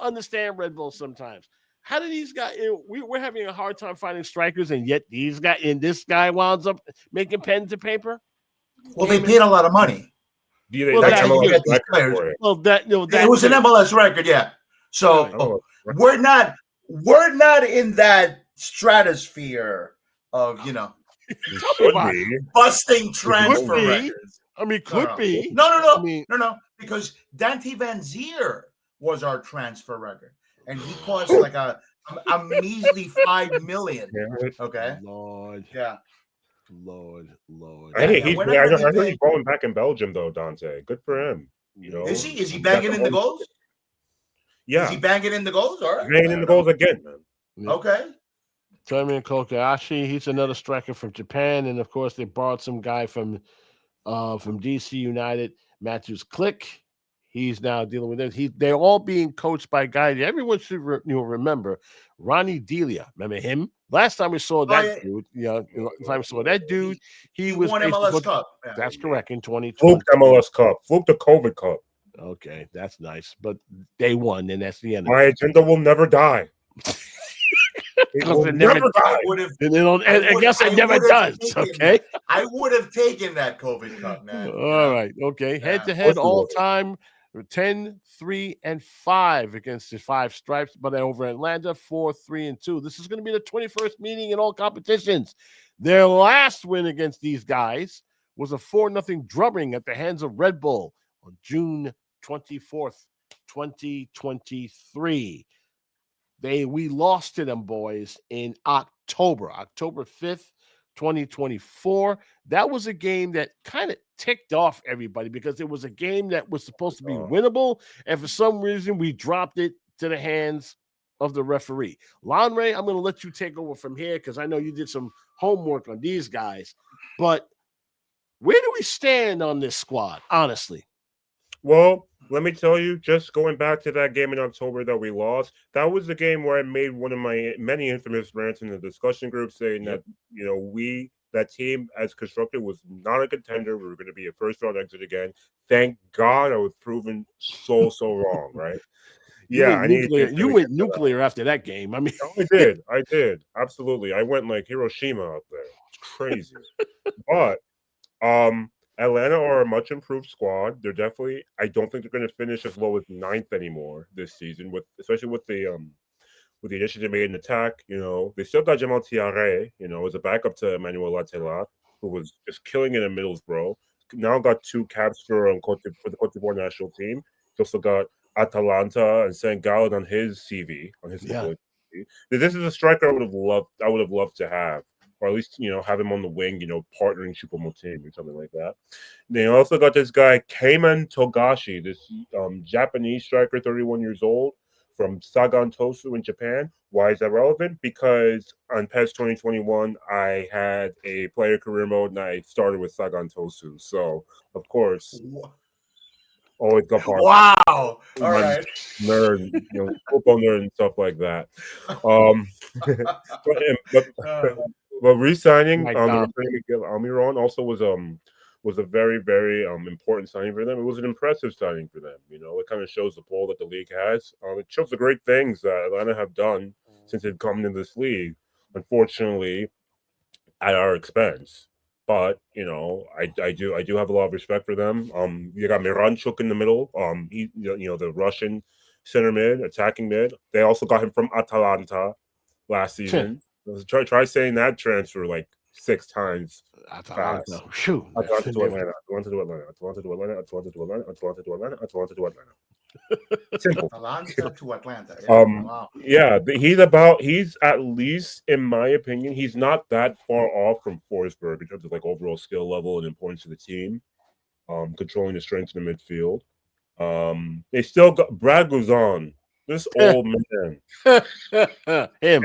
understand Red Bull sometimes. How do these guys? We're having a hard time finding strikers, and yet this guy winds up making pen to paper. Well, they paid a lot of money. It was an MLS record, yeah. So we're not in that stratosphere of busting transfer records. I mean, could be. No, because Dante Van Zier was our transfer record, and he cost like a measly $5 million. Okay, Lord, yeah, Lord. I heard he's going back in Belgium though, Dante. Good for him. Is he banging in the goals? Yeah, is he banging in the goals? All right, banging in the goals again, man. Yeah. Okay. Tomi Kobayashi, he's another striker from Japan, and of course they borrowed some guy from DC United, Matthews Click. He's now dealing with it. They're all being coached by guys. Everyone should remember Ronnie Delia. Remember him? Last time we saw that dude, time we saw that dude, he was won MLS Cup. Yeah. That's correct, in 2020. Fluke MLS Cup. Fluke the COVID Cup. Okay, that's nice. But they won, and that's the end. My agenda will never die. It will never die. I guess it never does. Okay. I would have taken that COVID Cup, man. All right. Okay. Head-to-head all-time 10-3-5 against the 5 Stripes, but over Atlanta 4-3-2. This is going to be the 21st meeting in all competitions. Their last win against these guys was a 4-0 drubbing at the hands of Red Bull on June 24th, 2023. We lost to them boys in October 5th, 2024. That was a game that kind of ticked off everybody because it was a game that was supposed to be winnable, and for some reason we dropped it to the hands of the referee. Lanre, I'm going to let you take over from here because I know you did some homework on these guys, but where do we stand on this squad, honestly? Well, let me tell you, just going back to that game in October that we lost, that was the game where I made one of my many infamous rants in the discussion group saying that, that team as constructed was not a contender. We were going to be a first-round exit again. Thank God I was proven so wrong, right? You went nuclear after that game. I mean, I did. Absolutely. I went like Hiroshima out there. It's crazy. But Atlanta are a much improved squad. They're definitely, I don't think they're going to finish as low as 9th anymore this season, especially with the addition they made in attack. They still got Jamal Thier, as a backup to Emmanuel Latela, who was just killing it in Middlesbrough. Now got 2 caps for the Cote d'Ivoire national team. They also got Atalanta and St. Gallen on his CV, on his CV. This is a striker I would have loved to have. Or at least, have him on the wing, partnering Choupo-Moting or something like that. They also got this guy, Keiman Togashi, this Japanese striker, 31 years old, from Sagan Tosu in Japan. Why is that relevant? Because on PES 2021, I had a player career mode, and I started with Sagan Tosu. So, of course. Always got part. Wow. All right. Nerd, football nerd and stuff like that. But re-signing the returning Miguel Almiron also was a very, very important signing for them. It was an impressive signing for them. It kind of shows the pull that the league has. It shows the great things that Atlanta have done since they've come into this league. Unfortunately, at our expense. But I do have a lot of respect for them. You got Miranchuk in the middle. The Russian center mid, attacking mid. They also got him from Atalanta last season. Try saying that transfer like 6 times. Atalanta. Shoot. Atalanta to Atlanta. Atlanta to Atlanta. Atlanta to Atlanta. Atlanta to Atlanta. Atlanta to Atlanta. Atlanta to Atlanta. Simple. Atlanta to Atlanta. Yeah. Wow. He's at least, in my opinion, he's not that far off from Forsberg in terms of like overall skill level and importance to the team. Controlling the strength in the midfield. They still got Brad Guzan, this old man. Him.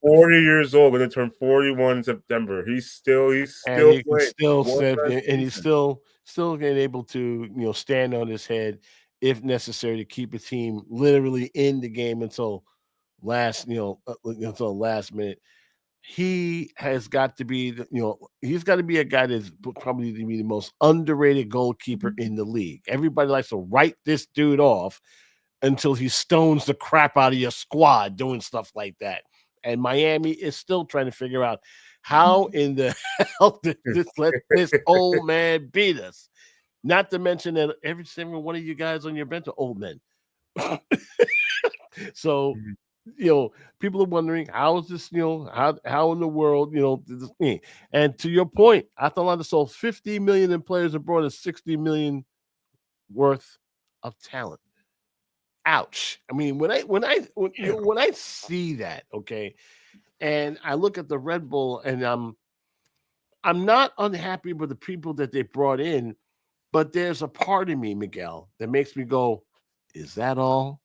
40 years old, going to turn 41 in September. He's still playing. He's still getting able to stand on his head if necessary to keep a team literally in the game until last minute. He has got to be he's got to be a guy that's probably to be the most underrated goalkeeper in the league. Everybody likes to write this dude off until he stones the crap out of your squad doing stuff like that. And Miami is still trying to figure out how in the hell did this old man beat us. Not to mention that every single one of you guys on your bench are old men. So, people are wondering how is this, how in the world, this thing. And to your point, Atalanta sold $50 million in players and brought us $60 million worth of talent. Ouch. I mean, when I see that, okay, and I look at the Red Bull, and I'm not unhappy with the people that they brought in. But there's a part of me, Miguel, that makes me go, is that all?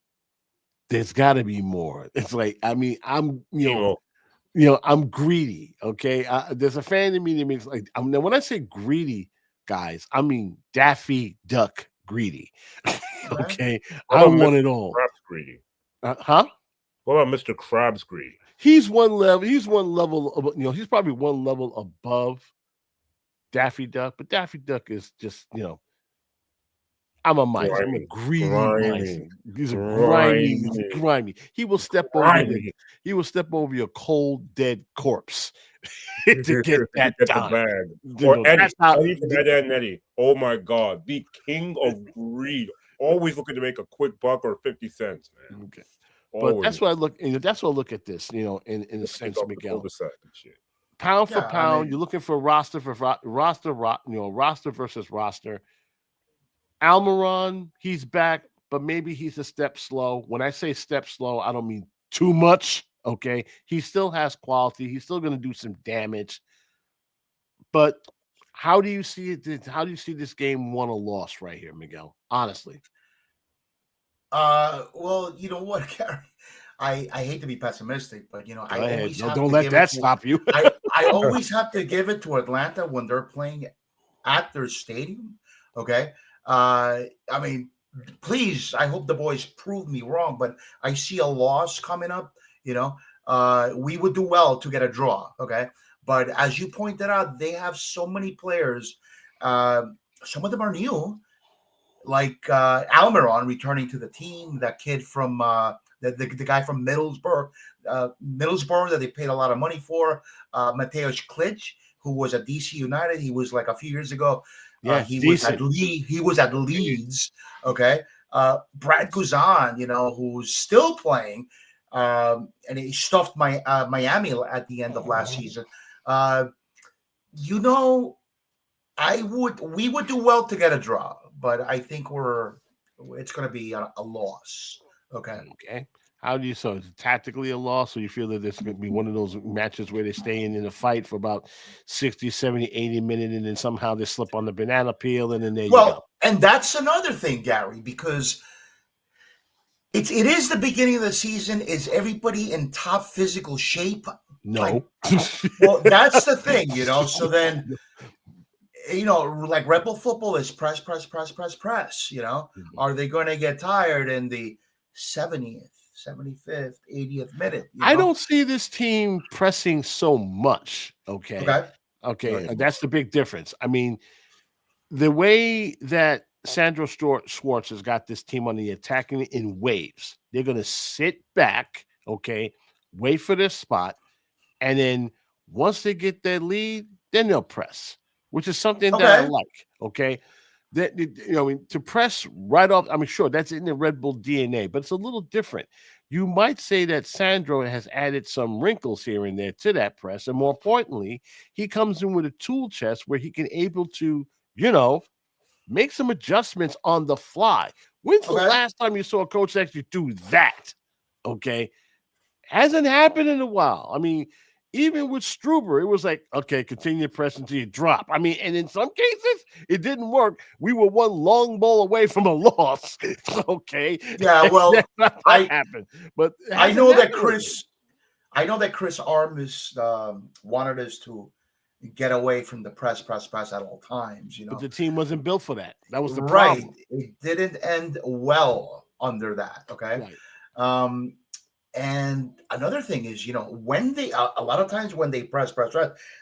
There's got to be more. It's like, I mean, I'm greedy, okay? There's a fan in me that makes when I say greedy, guys, I mean Daffy Duck greedy, okay? I want it all. Krabs greedy. Huh? What about Mr. Krabs greedy? He's one level. He's he's probably one level above Daffy Duck, but Daffy Duck is just, I'm a mice. I'm a greedy mice. He's a grimy. He will step over your cold, dead corpse to get that done. Or Eddie. Oh my God, the king of greed. Always looking to make a quick buck or 50 cents, man. Okay. But that's what I look. That's what I look at this. In a sense, Miguel. Pound for pound, you're looking for roster versus roster. Almiron, he's back, but maybe he's a step slow. When I say step slow, I don't mean too much. Okay, he still has quality. He's still going to do some damage. But how do you see it? How do you see this game won or lost right here, Miguel? Honestly. Well, you know what, Garry? I hate to be pessimistic, but I always don't let that stop you. I always have to give it to Atlanta when they're playing at their stadium. Okay. I mean, please, I hope the boys prove me wrong, but I see a loss coming up. We would do well to get a draw. Okay. But as you pointed out, they have so many players. Some of them are new, like Almiron returning to the team, that kid from the guy from Middlesbrough that they paid a lot of money for, Mateusz Klich, who was at DC United. He was like a few years ago. He was at Leeds. Okay. Brad Guzan, who's still playing, and he stuffed Miami at the end of last season. We would do well to get a draw, but I think it's going to be a loss. Okay. How do you is it tactically a loss, or you feel that this is going to be one of those matches where they stay in a fight for about 60, 70, 80 minutes, and then somehow they slip on the banana peel, and then you go. And that's another thing, Garry, because it is the beginning of the season. Is everybody in top physical shape? No. Well, that's the thing, So then you know, like Red Bull football is press, press, press, press, press. You know, are they going to get tired in the 70th, 75th, 80th minute? I don't see this team pressing so much. Okay. Okay. That's the big difference. I mean, the way that Sandro Schwartz has got this team on the attacking in waves, they're going to sit back, okay, wait for their spot, and then once they get their lead, then they'll press, which is something that I like, okay? That, you know, to press right off, I mean, sure, that's in the Red Bull DNA, but it's a little different. You might say that Sandro has added some wrinkles here and there to that press, and more importantly, he comes in with a tool chest where he can able to, you know, make some adjustments on the fly. When's the last time you saw a coach actually do that? Okay. Hasn't happened in a while. I mean, even with Struber, it was like, okay, continue to press until you drop. I mean, and in some cases, it didn't work. We were one long ball away from a loss. Okay. Yeah, well, that happened. But I know that Chris Armas wanted us to get away from the press at all times, you know. But the team wasn't built for that. That was the problem. It didn't end well under that. Okay. Right. And another thing is, you know, when they a lot of times when they press,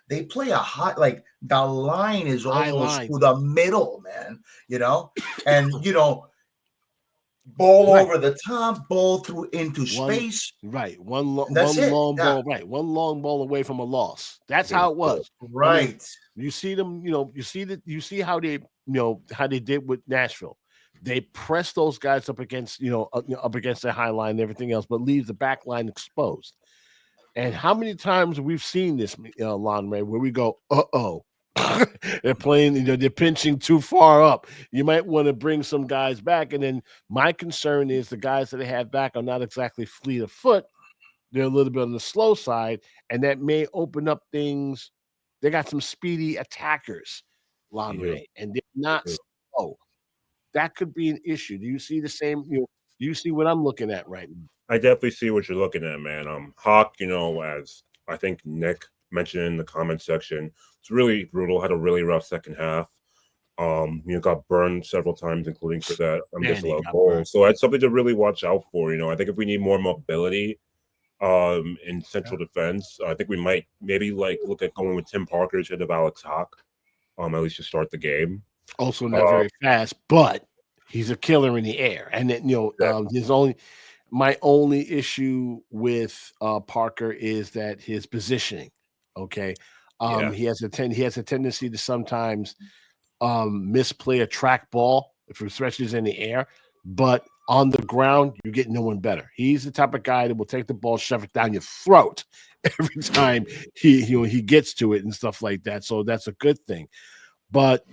they play a high, like the line is almost to the middle, man. You know, and you know, ball over the top, ball through into space. Right. One long ball. Right. One long ball away from a loss. That's how it was. Right. I mean, you see them, you know, you see how they, you know, how they did with Nashville. They press those guys up against, up against their high line and everything else, but leave the back line exposed. And how many times we've seen this, Lanre, where we go, they're playing, they're pinching too far up. You might want to bring some guys back. And then my concern is the guys that they have back are not exactly fleet of foot. They're a little bit on the slow side, and that may open up things. They got some speedy attackers, Lanre, and they're not slow. That could be an issue. Do you see the same? Do you see what I'm looking at right now? I definitely see what you're looking at, man. Hawk, as I think Nick mentioned in the comment section, it's really brutal. Had a really rough second half. Got burned several times, including for that disallowed goal. So that's something to really watch out for. I think if we need more mobility in central defense, I think we might maybe look at going with Tim Parker instead of Alex Hawk, at least to start the game. Also not very fast, but he's a killer in the air. And then, my only issue with Parker is that his positioning. Okay. He has a tendency to sometimes misplay a track ball if it stretches in the air, but on the ground, you get no one better. He's the type of guy that will take the ball, shove it down your throat every time he gets to it and stuff like that. So that's a good thing. But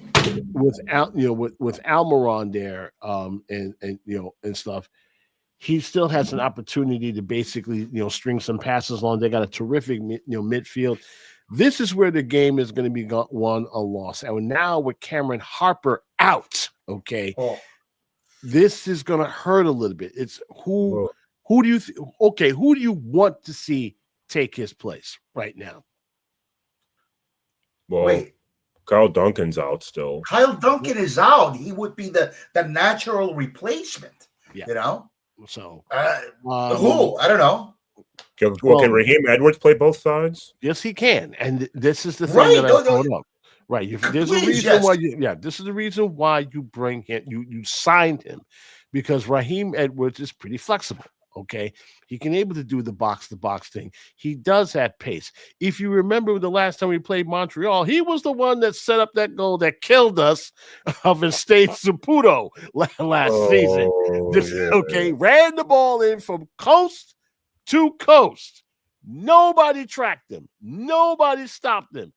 without with Almiron there and stuff, he still has an opportunity to basically string some passes along. They got a terrific midfield. This is where the game is going to be won or lost. And now with Cameron Harper out, this is going to hurt a little bit. It's who do you want to see take his place right now? Well, wait. Kyle Duncan's out still. Kyle Duncan is out. He would be the natural replacement. So who? I don't know. Can Raheem Edwards play both sides? Yes, he can. And this is the thing that I brought up. Right. There's a reason why this is the reason why you bring him, you signed him, because Raheem Edwards is pretty flexible. Okay. He can able to do the box-to-box thing. He does have pace. If you remember the last time we played Montreal, he was the one that set up that goal that killed us of Estate Saputo last season. Ran the ball in from coast to coast. Nobody tracked him. Nobody stopped him.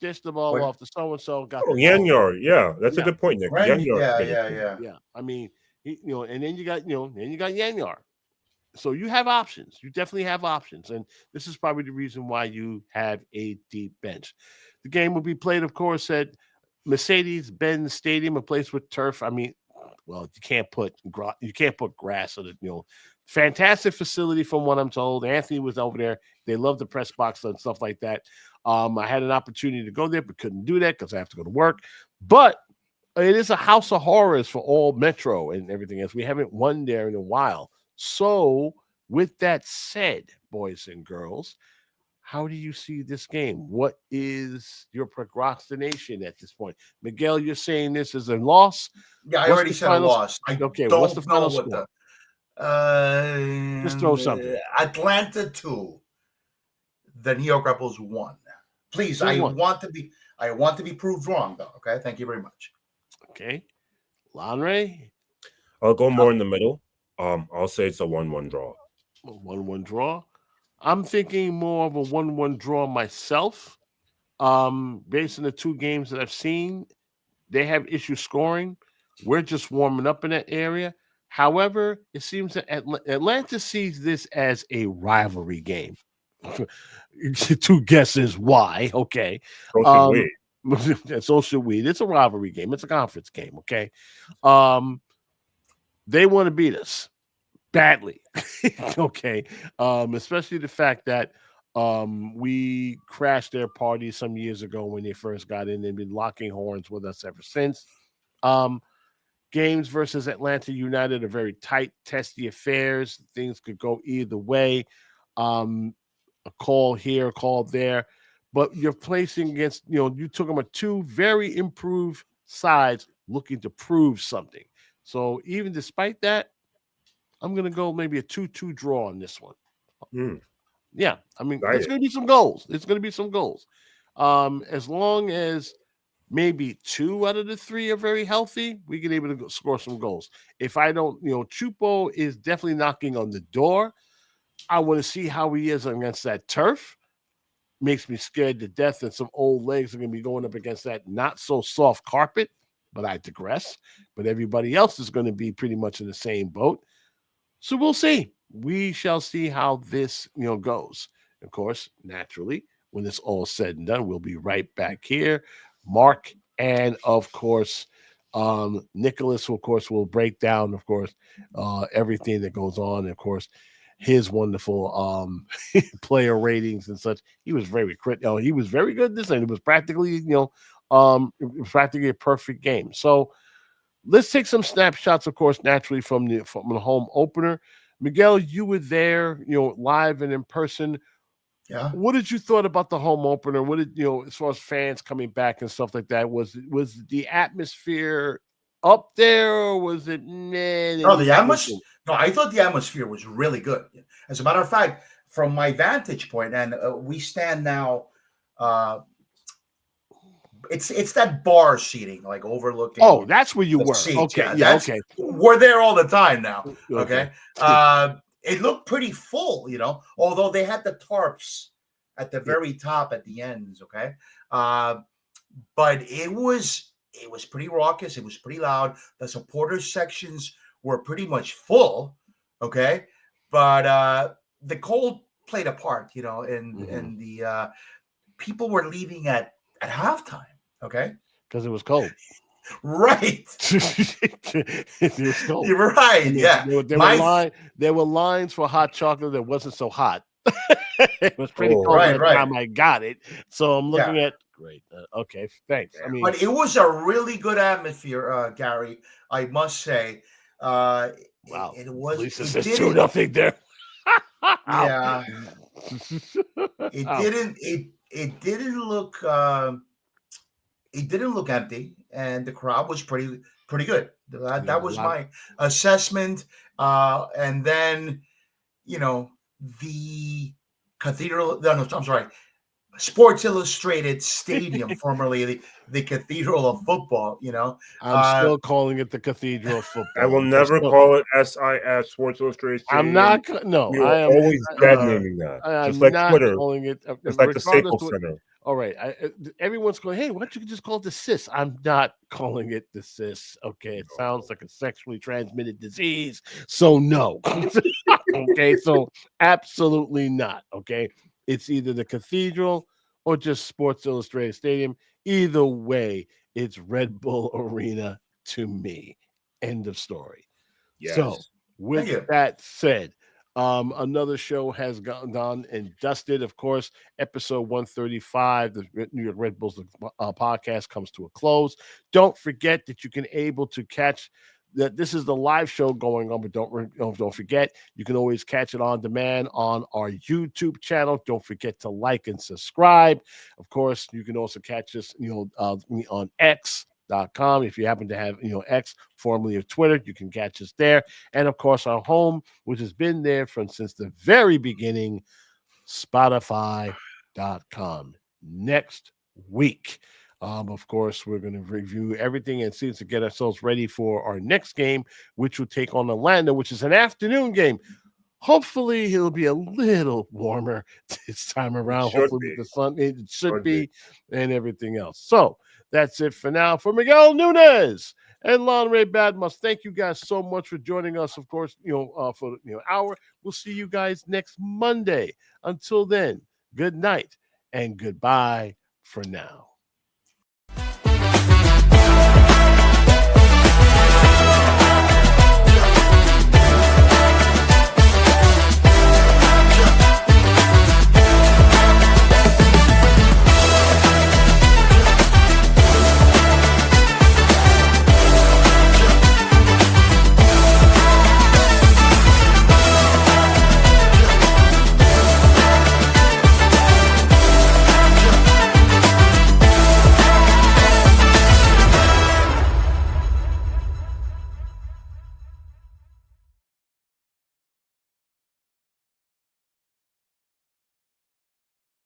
Dished the ball off to so-and-so. Got Yanyar. Yeah, that's a good point, Nick. Right? Yanyar. Yeah. I mean, and then you got Yanyar. So you have options. You definitely have options. And this is probably the reason why you have a deep bench. The game will be played, of course, at Mercedes-Benz Stadium, a place with turf. I mean, well, you can't put grass on it. Fantastic facility from what I'm told. Anthony was over there. They love the press box and stuff like that. I had an opportunity to go there, but couldn't do that because I have to go to work. But it is a house of horrors for all Metro and everything else. We haven't won there in a while. So, with that said, boys and girls, how do you see this game? What is your procrastination at this point? Miguel, you're saying this is a loss? Yeah, I What's already the said a final loss. I Okay, don't what's the final know what score? Just throw something. Atlanta 2, the New York Red Bulls 1. Please, 2-1. I want to be proved wrong, though. Okay, thank you very much. Okay, Lanre, I'll go more in the middle. I'll say it's a 1-1 draw. 1-1 draw. I'm thinking more of a 1-1 draw myself. Based on the two games that I've seen, they have issues scoring. We're just warming up in that area. However, it seems that Atlanta sees this as a rivalry game. Two guesses why. Okay. So should we. So should we. It's a rivalry game. It's a conference game. Okay. They want to beat us badly. Okay. Especially the fact that we crashed their party some years ago when they first got in. They've been locking horns with us ever since. Games versus Atlanta United are very tight, testy affairs. Things could go either way. A call here, a call there. But you're placing against, you took them at two very improved sides looking to prove something. So even despite that, I'm going to go maybe a 2-2 draw on this one. Yeah, I mean, there's going to be some goals. It's going to be some goals. As long as maybe 2 out of the 3 are very healthy, we get able to score some goals. If I don't, Chupo is definitely knocking on the door. I want to see how he is against that turf. Makes me scared to death, and some old legs are going to be going up against that not so soft carpet, but I digress. But everybody else is going to be pretty much in the same boat. So we'll see. We shall see how this, goes. Of course, naturally, when it's all said and done, we'll be right back here. Mark and, of course, Nicholas, of course, will break down, of course, everything that goes on. And, of course, his wonderful player ratings and such. He was very critical. He was very good this night. It was practically, practically a perfect game. So let's take some snapshots, of course, naturally from the home opener. Miguel, you were there, live and in person. Yeah. What did you thought about the home opener? What did as far as fans coming back and stuff like that? Was the atmosphere up there, or was it? No, the atmosphere. No, I thought the atmosphere was really good. As a matter of fact, from my vantage point, and we stand now. It's that bar seating, like overlooking. Oh, that's where you were. Seats. Okay, yeah, okay. We're there all the time now. Okay. It looked pretty full, although they had the tarps at the very top at the ends. Okay. But it was pretty raucous. It was pretty loud. The supporters sections were pretty much full. Okay. But the cold played a part, and the people were leaving at halftime. Okay. Because it was cold. Right. It was cold. You're right. Yeah. There were lines for hot chocolate that wasn't so hot. It was pretty cold by the time I got it. So I'm looking at great. Okay, thanks. I mean, but it was a really good atmosphere, Garry. I must say. Wow. It was. At least it says 2-0 there. Yeah. It didn't look. It didn't look empty, and the crowd was pretty good. That was my assessment. And then, the Cathedral. No, I'm sorry. Sports Illustrated Stadium, formerly the Cathedral of Football. I'm still calling it the Cathedral of Football. I will never call it SIS, Sports Illustrated Stadium. I'm not. No, I am always bad naming that. Just like Twitter, calling it. Just like the Staples Center. All right. Everyone's going, hey, why don't you just call it the CIS? I'm not calling it the CIS. Okay. It sounds like a sexually transmitted disease. So no. Okay. So absolutely not. Okay. It's either the Cathedral or just Sports Illustrated Stadium. Either way, it's Red Bull Arena to me. End of story. Yes. So with that said, Another show has gone and dusted. Of course, episode 135, the New York Red Bulls podcast comes to a close. Don't forget that you can able to catch that this is the live show going on, but don't forget, you can always catch it on demand on our YouTube channel. Don't forget to like and subscribe. Of course, you can also catch us, on X.com. If you happen to have, X, formerly of Twitter, you can catch us there. And of course, our home, which has been there since the very beginning, Spotify.com. Next week. Of course, we're going to review everything and see to get ourselves ready for our next game, which will take on Orlando, which is an afternoon game. Hopefully, it'll be a little warmer this time around. Hopefully, with the sun, it should be, and everything else. So that's it for now. For Miguel Nunez and Lanre Badmus, thank you guys so much for joining us. Of course, for hour. We'll see you guys next Monday. Until then, good night and goodbye for now.